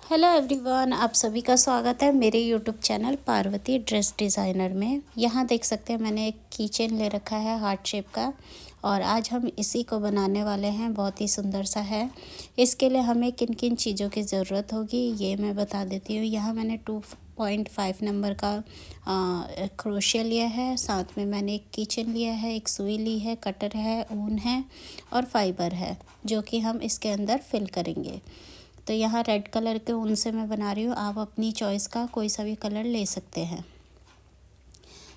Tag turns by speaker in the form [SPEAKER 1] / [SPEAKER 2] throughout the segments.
[SPEAKER 1] Hello everyone, आप सभी का स्वागत है मेरे YouTube channel Parvati dress designer में। यहाँ देख सकते हैं मैंने एक कीचेन ले रखा है हार्ट शेप का, और आज हम इसी को बनाने वाले हैं। बहुत ही सुंदर सा है। इसके लिए हमें किन किन चीज़ों की ज़रूरत होगी ये मैं बता देती हूँ। यहाँ मैंने 2.5 नंबर का क्रोशिया लिया है, साथ में मैंने एक कीचेन लिया है, एक सुई ली है, कटर है, ऊन है और फाइबर है जो कि हम इसके अंदर फिल करेंगे। तो यहाँ रेड कलर के ऊन से मैं बना रही हूँ, आप अपनी चॉइस का कोई सा भी कलर ले सकते हैं।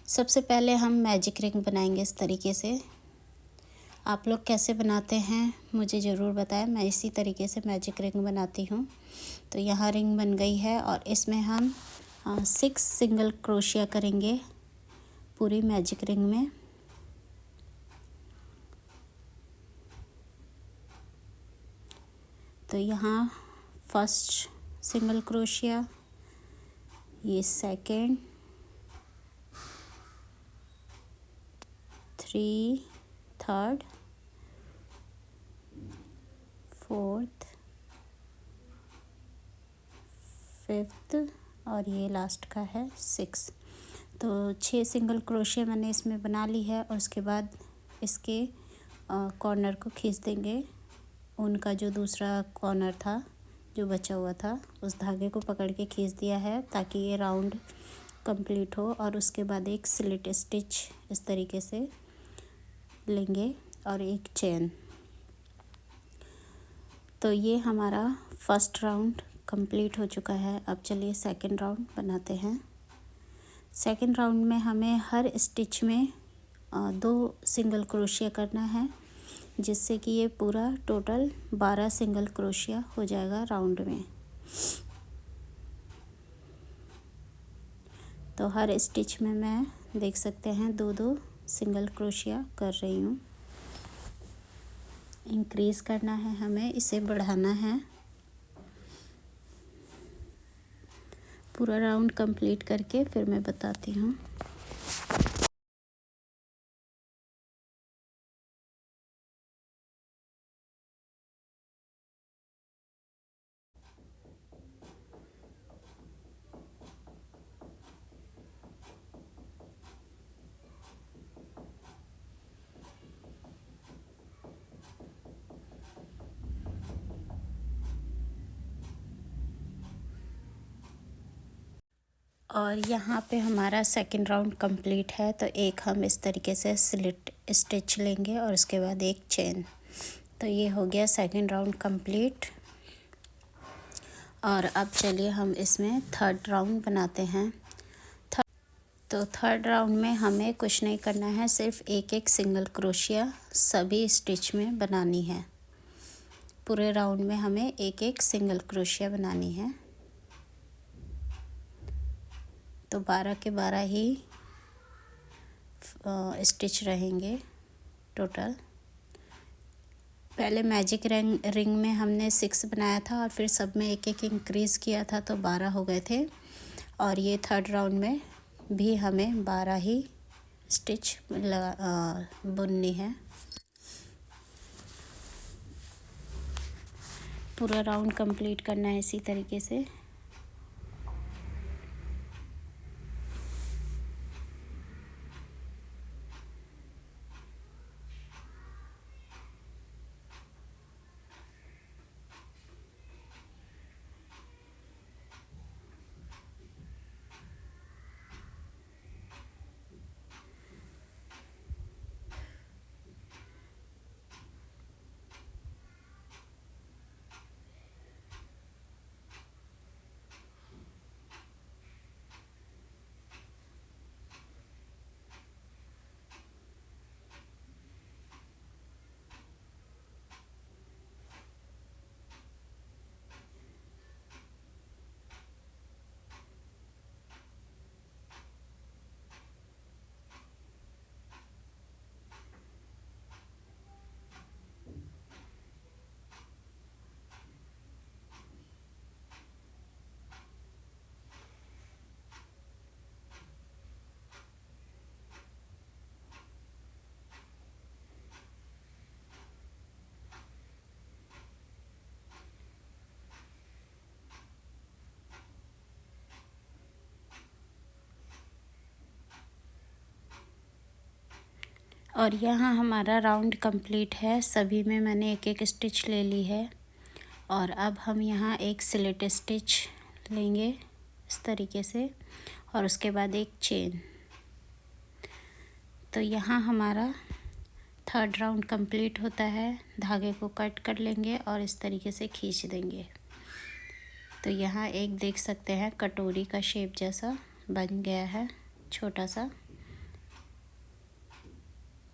[SPEAKER 1] सबसे पहले हम मैजिक रिंग बनाएंगे इस तरीके से। आप लोग कैसे बनाते हैं मुझे ज़रूर बताएं, मैं इसी तरीके से मैजिक रिंग बनाती हूँ। तो यहाँ रिंग बन गई है और इसमें हम 6 सिंगल क्रोशिया करेंगे पूरी मैजिक रिंग में। तो यहाँ फर्स्ट सिंगल क्रोशिया, ये सेकेंड, 3, थर्ड, फोर्थ, फिफ्थ और ये लास्ट का है 6। तो 6 सिंगल क्रोशिया मैंने इसमें बना ली है और उसके बाद इसके कॉर्नर को खींच देंगे। उनका जो दूसरा कॉर्नर था जो बचा हुआ था उस धागे को पकड़ के खींच दिया है ताकि ये राउंड कंप्लीट हो। और उसके बाद एक स्लिट स्टिच इस तरीके से लेंगे और एक चेन। तो ये हमारा फर्स्ट राउंड कंप्लीट हो चुका है। अब चलिए सेकंड राउंड बनाते हैं। सेकंड राउंड में हमें हर स्टिच में 2 सिंगल क्रोशिया करना है, जिससे कि ये पूरा टोटल 12 सिंगल क्रोशिया हो जाएगा राउंड में। तो हर स्टिच में मैं देख सकते हैं 2-2 सिंगल क्रोशिया कर रही हूँ। इंक्रीज़ करना है हमें, इसे बढ़ाना है। पूरा राउंड कंप्लीट करके फिर मैं बताती हूँ। और यहाँ पे हमारा सेकंड राउंड कंप्लीट है। तो एक हम इस तरीके से स्लिट स्टिच लेंगे और उसके बाद एक चेन। तो ये हो गया सेकंड राउंड कंप्लीट। और अब चलिए हम इसमें थर्ड राउंड बनाते हैं। तो थर्ड राउंड में हमें कुछ नहीं करना है, सिर्फ एक एक सिंगल क्रोशिया सभी स्टिच में बनानी है। पूरे राउंड में हमें एक एक सिंगल क्रोशिया बनानी है। तो 12 के 12 ही स्टिच रहेंगे टोटल। पहले मैजिक रिंग में हमने 6 बनाया था और फिर सब में एक एक इंक्रीज़ किया था तो 12 हो गए थे। और ये थर्ड राउंड में भी हमें 12 ही स्टिच बुननी है। पूरा राउंड कंप्लीट करना है इसी तरीके से। और यहाँ हमारा राउंड कंप्लीट है। सभी में मैंने एक एक स्टिच ले ली है। और अब हम यहाँ एक स्लिट स्टिच लेंगे इस तरीके से, और उसके बाद एक चेन। तो यहाँ हमारा थर्ड राउंड कंप्लीट होता है। धागे को कट कर लेंगे और इस तरीके से खींच देंगे। तो यहाँ एक देख सकते हैं कटोरी का शेप जैसा बन गया है, छोटा सा,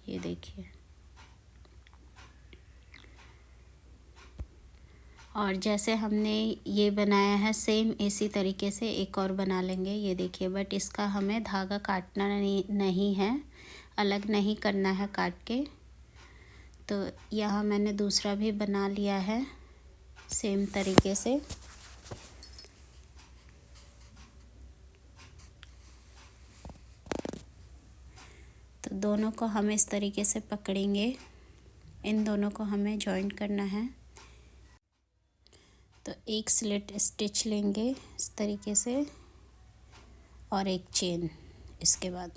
[SPEAKER 1] ये देखिए। और जैसे हमने ये बनाया है सेम इसी तरीके से एक और बना लेंगे, ये देखिए। बट इसका हमें धागा काटना नहीं है, अलग नहीं करना है काट के। तो यहाँ मैंने दूसरा भी बना लिया है सेम तरीके से। तो दोनों को हम इस तरीके से पकड़ेंगे, इन दोनों को हमें जॉइंट करना है। तो एक स्लिट स्टिच लेंगे इस तरीके से और एक चेन इसके बाद।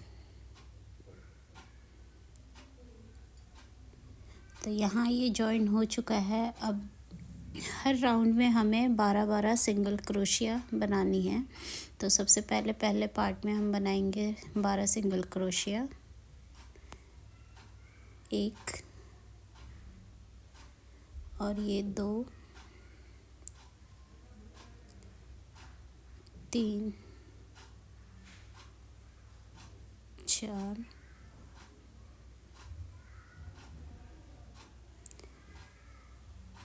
[SPEAKER 1] तो यहाँ ये जॉइन हो चुका है। अब हर राउंड में हमें 12-12 सिंगल क्रोशिया बनानी है। तो सबसे पहले पार्ट में हम बनाएंगे 12 सिंगल क्रोशिया। 1 और ये 2, 3, 4,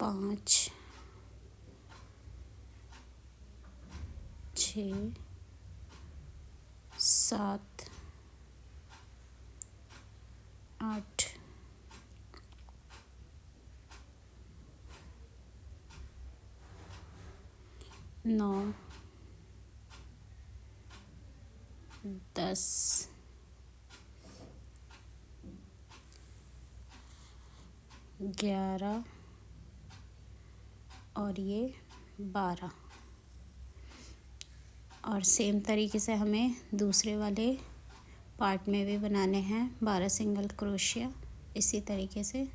[SPEAKER 1] 5, 6, 7, 8, 9, 10, 11 और ये 12। और सेम तरीके से हमें दूसरे वाले पार्ट में भी बनाने हैं 12 सिंगल क्रोशिया इसी तरीके से।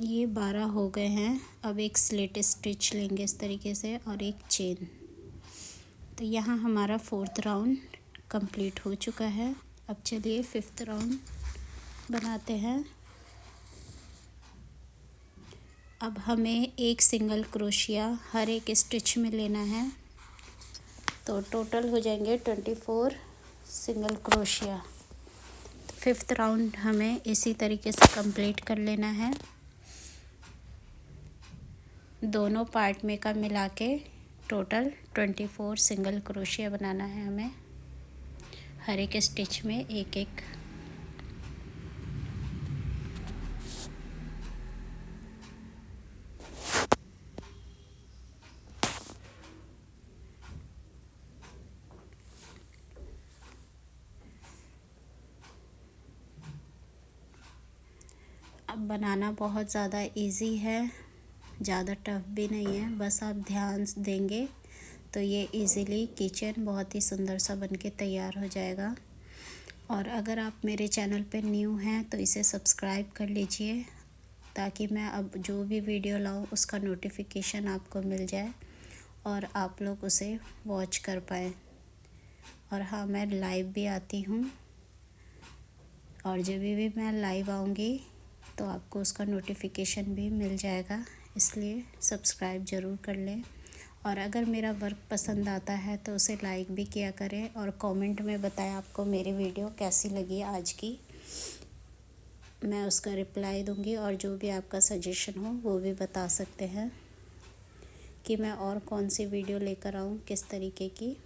[SPEAKER 1] ये 12 हो गए हैं। अब एक स्लिट स्टिच लेंगे इस तरीके से और एक चेन। तो यहाँ हमारा 4th राउंड कंप्लीट हो चुका है। अब चलिए 5th राउंड बनाते हैं। अब हमें एक सिंगल क्रोशिया हर एक स्टिच में लेना है। तो टोटल हो जाएंगे 24 सिंगल क्रोशिया। 5th राउंड हमें इसी तरीके से कंप्लीट कर लेना है। दोनों पार्ट में का मिला के टोटल 24 सिंगल क्रोशिया बनाना है हमें, हर एक स्टिच में एक एक। अब बनाना बहुत ज़्यादा इजी है, ज़्यादा टफ भी नहीं है। बस आप ध्यान देंगे तो ये इजीली किचन बहुत ही सुंदर सा बनके तैयार हो जाएगा। और अगर आप मेरे चैनल पे न्यू हैं तो इसे सब्सक्राइब कर लीजिए, ताकि मैं अब जो भी वीडियो लाऊं उसका नोटिफिकेशन आपको मिल जाए और आप लोग उसे वॉच कर पाएँ। और हाँ, मैं लाइव भी आती हूँ और जब भी मैं लाइव आऊँगी तो आपको उसका नोटिफिकेशन भी मिल जाएगा, इसलिए सब्सक्राइब ज़रूर कर लें। और अगर मेरा वर्क पसंद आता है तो उसे लाइक भी किया करें और कमेंट में बताएं आपको मेरी वीडियो कैसी लगी आज की। मैं उसका रिप्लाई दूंगी और जो भी आपका सजेशन हो वो भी बता सकते हैं कि मैं और कौन सी वीडियो लेकर आऊँ, किस तरीके की।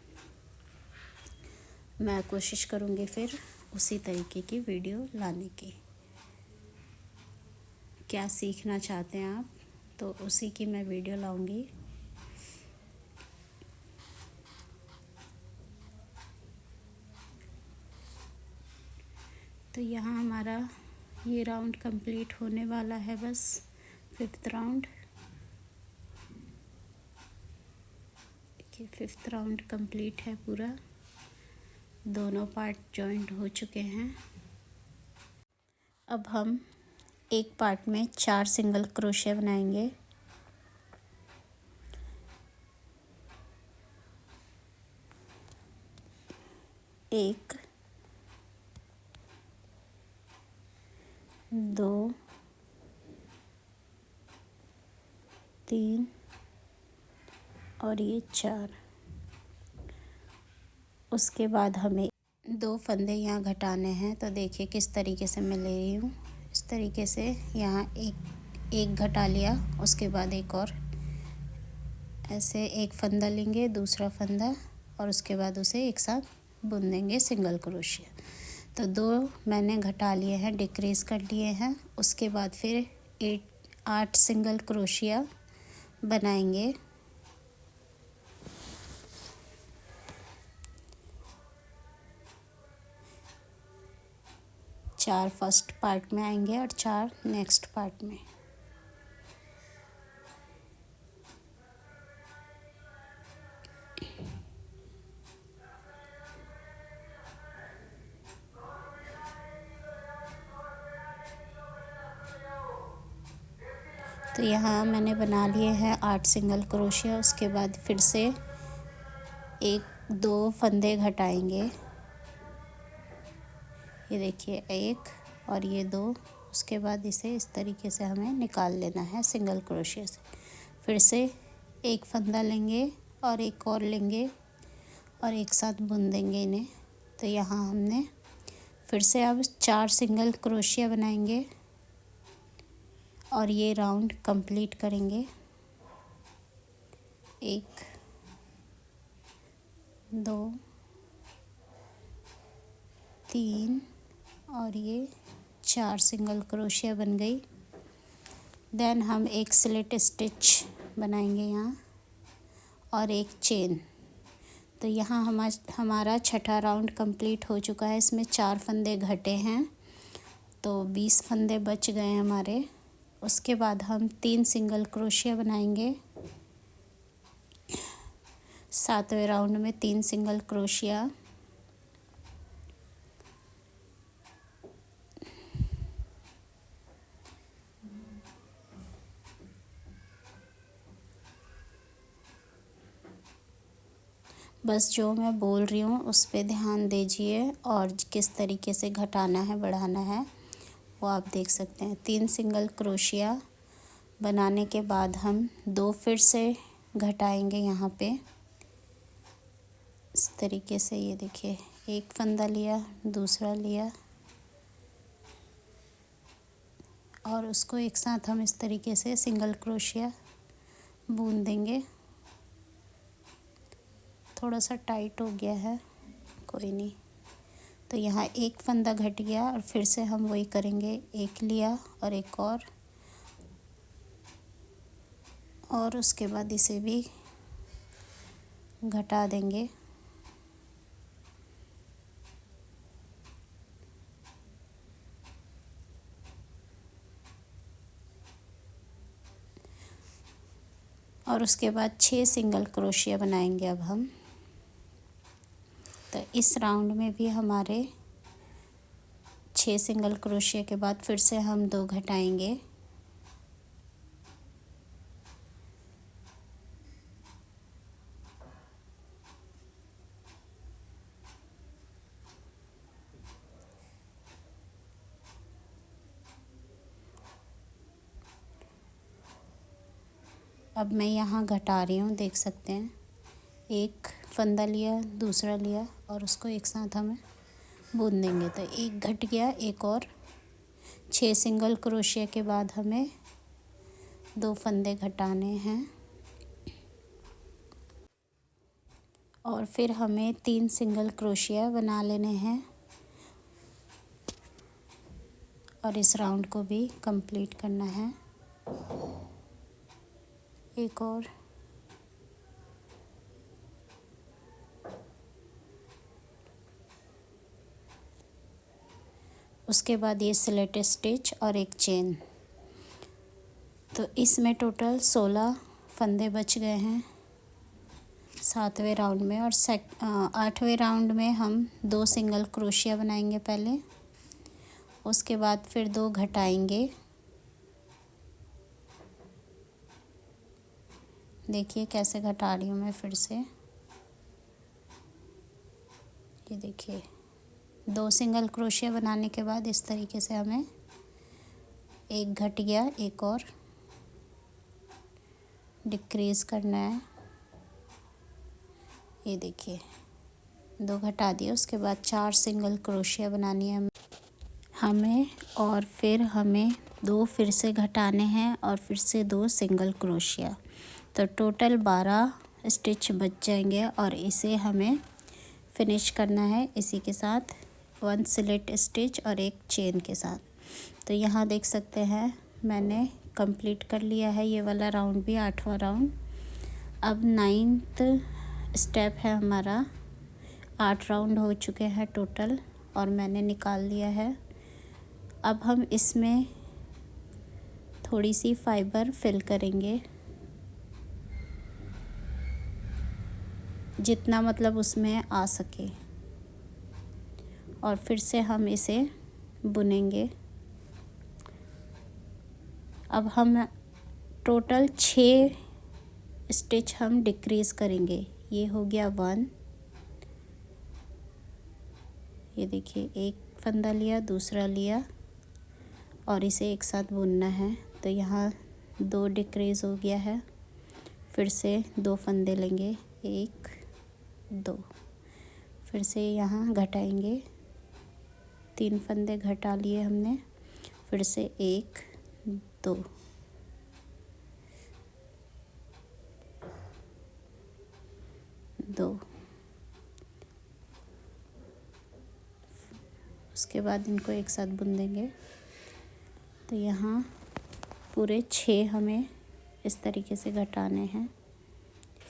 [SPEAKER 1] मैं कोशिश करूँगी फिर उसी तरीके की वीडियो लाने की। क्या सीखना चाहते हैं आप, तो उसी की मैं वीडियो लाऊंगी। तो यहाँ हमारा ये राउंड कंप्लीट होने वाला है, बस 5th राउंड। देखिए 5th राउंड कंप्लीट है पूरा, दोनों पार्ट जॉइंट हो चुके हैं। अब हम एक पार्ट में 4 सिंगल क्रोशिया बनाएंगे। एक, 2, 3 और ये 4। उसके बाद हमें 2 फंदे यहाँ घटाने हैं। तो देखिए किस तरीके से मैं ले रही हूँ, इस तरीके से यहाँ एक घटा लिया, उसके बाद एक और ऐसे एक फंदा लेंगे, दूसरा फंदा, और उसके बाद उसे एक साथ बुन देंगे सिंगल क्रोशिया। तो 2 मैंने घटा लिए हैं, डिक्रीज़ कर लिए हैं। उसके बाद फिर 8 सिंगल क्रोशिया बनाएंगे। 4 फर्स्ट पार्ट में आएंगे और 4 नेक्स्ट पार्ट में। तो यहाँ मैंने बना लिए हैं 8 सिंगल क्रोशिया। उसके बाद फिर से 1-2 फंदे घटाएंगे। ये देखिए 1 और ये 2। उसके बाद इसे इस तरीके से हमें निकाल लेना है सिंगल क्रोशिया से। फिर से एक फंदा लेंगे और एक और लेंगे और एक साथ बुन देंगे इन्हें। तो यहाँ हमने फिर से अब 4 सिंगल क्रोशिया बनाएंगे और ये राउंड कंप्लीट करेंगे। 1, 2, 3 और ये 4 सिंगल क्रोशिया बन गई। देन हम एक स्लिट स्टिच बनाएंगे यहाँ और एक चेन। तो यहाँ हमारा छठा राउंड कंप्लीट हो चुका है। इसमें 4 फंदे घटे हैं तो 20 फंदे बच गए हमारे। उसके बाद हम 3 सिंगल क्रोशिया बनाएंगे। 7वें राउंड में 3 सिंगल क्रोशिया। बस जो मैं बोल रही हूँ उस पे ध्यान दीजिए और किस तरीके से घटाना है बढ़ाना है वो आप देख सकते हैं। 3 सिंगल क्रोशिया बनाने के बाद हम 2 फिर से घटाएंगे यहाँ पे इस तरीके से। ये देखिए एक फंदा लिया, दूसरा लिया और उसको एक साथ हम इस तरीके से सिंगल क्रोशिया बुन देंगे। थोड़ा सा टाइट हो गया है, कोई नहीं। तो यहाँ एक फंदा घट गया और फिर से हम वही करेंगे। एक लिया और एक और उसके बाद इसे भी घटा देंगे। और उसके बाद 6 सिंगल क्रोशिया बनाएंगे अब हम। तो इस राउंड में भी हमारे 6 सिंगल क्रोशिया के बाद फिर से हम 2 घटाएंगे। अब मैं यहाँ घटा रही हूँ, देख सकते हैं। एक फंदा लिया, दूसरा लिया और उसको एक साथ हमें बुन देंगे। तो एक घट गया, एक और 6 सिंगल क्रोशिया के बाद हमें 2 फंदे घटाने हैं और फिर हमें 3 सिंगल क्रोशिया बना लेने हैं और इस राउंड को भी कंप्लीट करना है। एक और उसके बाद ये स्लिट स्टिच और एक चेन। तो इसमें टोटल 16 फंदे बच गए हैं 7वें राउंड में। और 8वें राउंड में हम 2 सिंगल क्रोशिया बनाएंगे पहले, उसके बाद फिर 2 घटाएंगे। देखिए कैसे घटा रही हूँ मैं फिर से, ये देखिए 2 सिंगल क्रोशिया बनाने के बाद इस तरीके से हमें एक घट गया, एक और डिक्रीज़ करना है। ये देखिए 2 घटा दिए, उसके बाद 4 सिंगल क्रोशिया बनानी है हमें और फिर हमें 2 फिर से घटाने हैं और फिर से 2 सिंगल क्रोशिया। तो टोटल 12 स्टिच बच जाएंगे और इसे हमें फिनिश करना है इसी के साथ 1 स्लिट स्टिच और एक चेन के साथ। तो यहाँ देख सकते हैं मैंने कंप्लीट कर लिया है ये वाला राउंड भी, 8वां राउंड। अब 9th स्टेप है हमारा। 8 राउंड हो चुके हैं टोटल और मैंने निकाल लिया है। अब हम इसमें थोड़ी सी फाइबर फिल करेंगे, जितना मतलब उसमें आ सके, और फिर से हम इसे बुनेंगे। अब हम टोटल 6 स्टिच हम डिक्रीज़ करेंगे। ये हो गया 1, ये देखिए एक फंदा लिया, दूसरा लिया और इसे एक साथ बुनना है। तो यहाँ 2 डिक्रीज़ हो गया है, फिर से 2 फंदे लेंगे, 1 2, फिर से यहाँ घटाएंगे, 3 फंदे घटा लिए हमने, फिर से 1 2, उसके बाद इनको एक साथ बुन देंगे। तो यहाँ पूरे 6 हमें इस तरीके से घटाने हैं,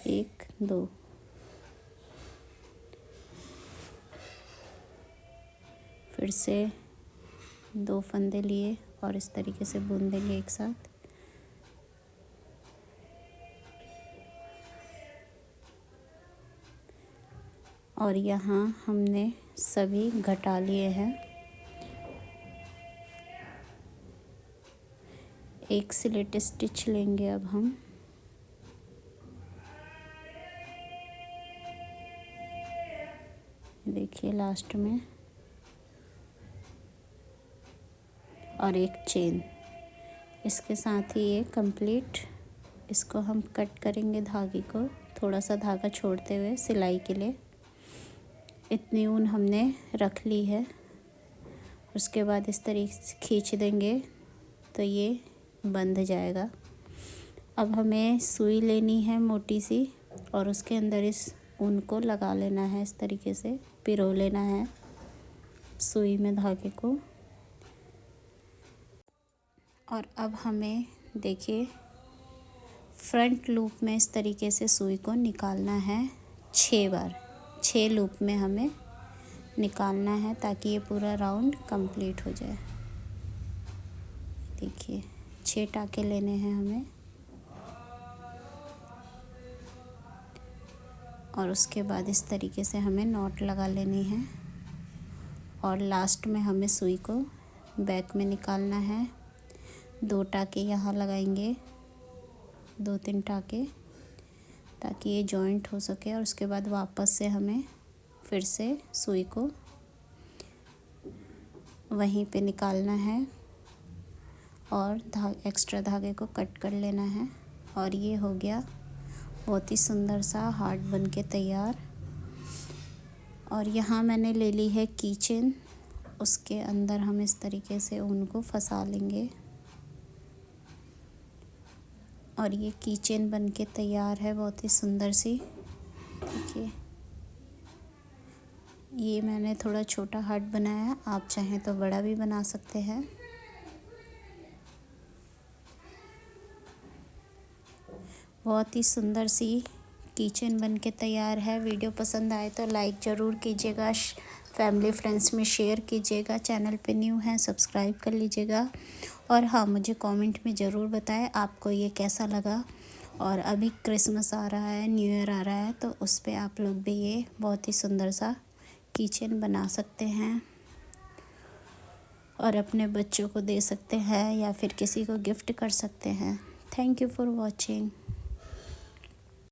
[SPEAKER 1] 1 2, फिर से 2 फंदे लिए और इस तरीके से बुन देंगे एक साथ। और यहाँ हमने सभी घटा लिए हैं। एक स्लिट स्टिच लेंगे अब हम, देखिए लास्ट में, और एक चेन। इसके साथ ही ये कंप्लीट, इसको हम कट करेंगे धागे को, थोड़ा सा धागा छोड़ते हुए सिलाई के लिए। इतनी ऊन हमने रख ली है। उसके बाद इस तरीके से खींच देंगे तो ये बंध जाएगा। अब हमें सुई लेनी है मोटी सी और उसके अंदर इस ऊन को लगा लेना है, इस तरीके से पिरो लेना है सुई में धागे को। और अब हमें देखिए फ्रंट लूप में इस तरीके से सुई को निकालना है 6 बार, 6 लूप में हमें निकालना है ताकि ये पूरा राउंड कंप्लीट हो जाए। देखिए 6 टाँके लेने हैं हमें और उसके बाद इस तरीके से हमें नॉट लगा लेनी है और लास्ट में हमें सुई को बैक में निकालना है। 2 टाँके यहाँ लगाएंगे, 2-3 टाँके, ताकि ये जॉइंट हो सके। और उसके बाद वापस से हमें फिर से सुई को वहीं पे निकालना है और एक्स्ट्रा धागे को कट कर लेना है और ये हो गया बहुत ही सुंदर सा हार्ट बन के तैयार। और यहाँ मैंने ले ली है कीचेन, उसके अंदर हम इस तरीके से उनको फंसा लेंगे और ये कीचेन बन के तैयार है बहुत ही सुंदर सी। देखिए ये मैंने थोड़ा छोटा हार्ट बनाया, आप चाहें तो बड़ा भी बना सकते हैं। बहुत ही सुंदर सी किचन बन के तैयार है। वीडियो पसंद आए तो लाइक ज़रूर कीजिएगा, फैमिली फ्रेंड्स में शेयर कीजिएगा, चैनल पे न्यू हैं सब्सक्राइब कर लीजिएगा। और हाँ, मुझे कमेंट में ज़रूर बताएं आपको ये कैसा लगा। और अभी क्रिसमस आ रहा है, न्यू ईयर आ रहा है, तो उस पे आप लोग भी ये बहुत ही सुंदर सा किचन बना सकते हैं और अपने बच्चों को दे सकते हैं या फिर किसी को गिफ्ट कर सकते हैं। Thank you for watching.